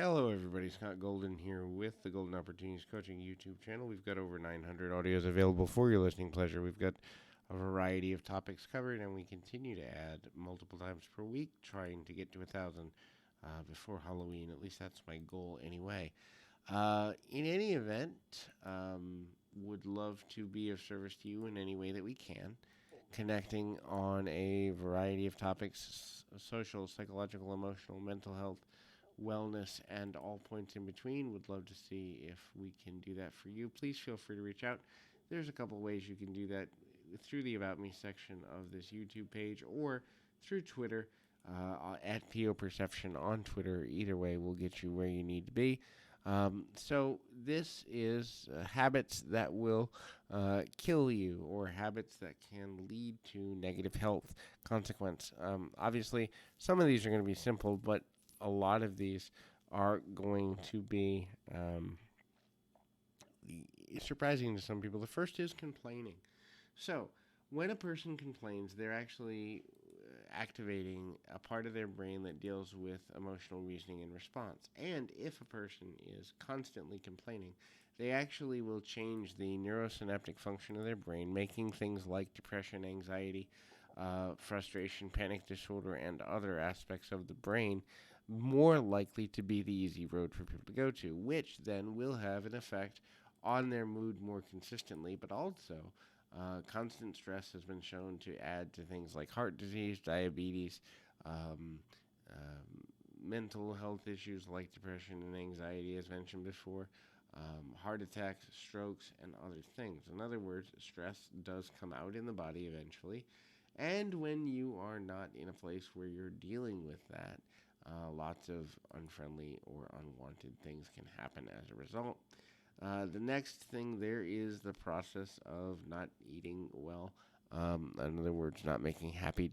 Hello, everybody. Scott Golden here with the Golden Opportunities Coaching YouTube channel. We've got over 900 audios available for your listening pleasure. We've got a variety of topics covered, and we continue to add multiple times per week, trying to get to 1,000 before Halloween. At least that's my goal, anyway. In any event, would love to be of service to you in any way that we can, connecting on a variety of topics: social, psychological, emotional, mental health, wellness, and all points in between. Would love to see if we can do that for you. Please feel free to reach out. There's a couple ways you can do that: through the About Me section of this YouTube page or through Twitter at PO Perception on Twitter. Either way will get you where you need to be. So this is habits that will kill you, or habits that can lead to negative health consequence. Obviously, some of these are going to be simple, but a lot of these are going to be surprising to some people. The first is complaining. So, when a person complains, they're actually activating a part of their brain that deals with emotional reasoning and response. And if a person is constantly complaining, they actually will change the neurosynaptic function of their brain, making things like depression, anxiety, frustration, panic disorder, and other aspects of the brain more likely to be the easy road for people to go to, which then will have an effect on their mood more consistently, but also constant stress has been shown to add to things like heart disease, diabetes, um, mental health issues like depression and anxiety, as mentioned before, heart attacks, strokes, and other things. In other words, stress does come out in the body eventually. And when you are not in a place where you're dealing with that, lots of unfriendly or unwanted things can happen as a result. The next thing there is the process of not eating well. In other words, not making happy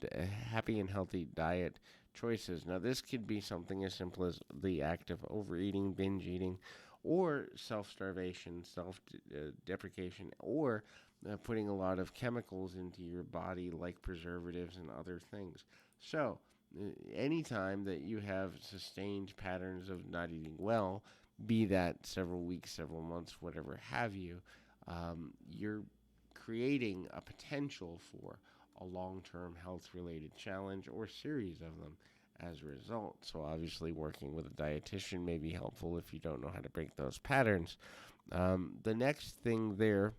and healthy diet choices. Now, this could be something as simple as the act of overeating, binge eating, or self-starvation, self-deprecation, or putting a lot of chemicals into your body like preservatives and other things. So, anytime that you have sustained patterns of not eating well, be that several weeks, several months, whatever have you, you're creating a potential for a long-term health-related challenge or series of them as a result. So obviously working with a dietitian may be helpful if you don't know how to break those patterns. The next thing there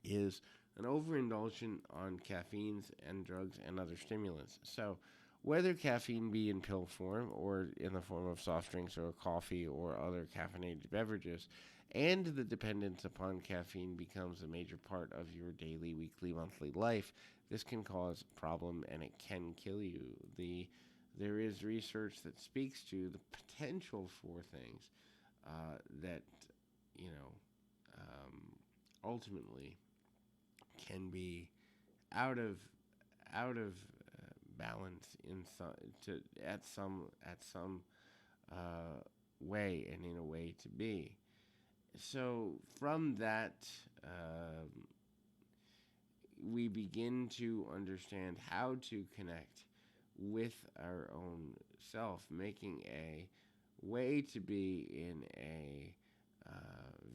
is an overindulgence on caffeines and drugs and other stimulants. So whether caffeine be in pill form or in the form of soft drinks or coffee or other caffeinated beverages, and the dependence upon caffeine becomes a major part of your daily, weekly, monthly life, this can cause a problem and it can kill you. There is research that speaks to the potential for things that, you know, ultimately can be out of balance at some way and in a way to be. So from that, we begin to understand how to connect with our own self, making a way to be in a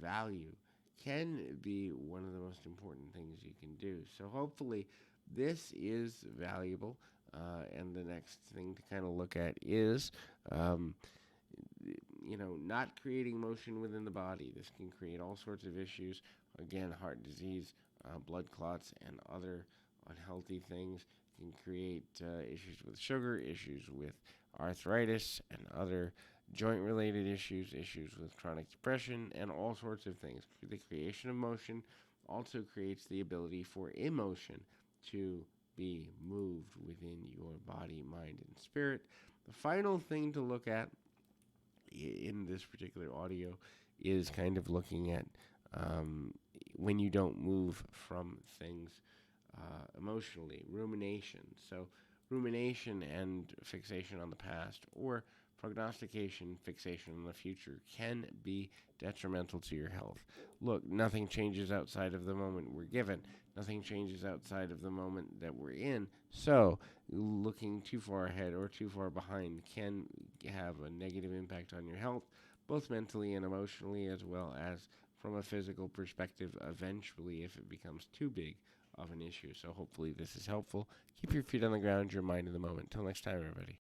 value can be one of the most important things you can do. So hopefully this is valuable. And the next thing to kind of look at is, not creating motion within the body. This can create all sorts of issues. Again, heart disease, blood clots, and other unhealthy things. It can create issues with sugar, issues with arthritis, and other joint-related issues, issues with chronic depression, and all sorts of things. The creation of motion also creates the ability for emotion to be moved within your body, mind, and spirit. The final thing to look at in this particular audio is kind of looking at when you don't move from things emotionally, rumination. So rumination and fixation on the past, or prognostication, fixation on the future can be detrimental to your health. Look, nothing changes outside of the moment we're given. Nothing changes outside of the moment that we're in. So, looking too far ahead or too far behind can have a negative impact on your health, both mentally and emotionally, as well as from a physical perspective, eventually, if it becomes too big of an issue. So, hopefully, this is helpful. Keep your feet on the ground, your mind in the moment. Till next time, everybody.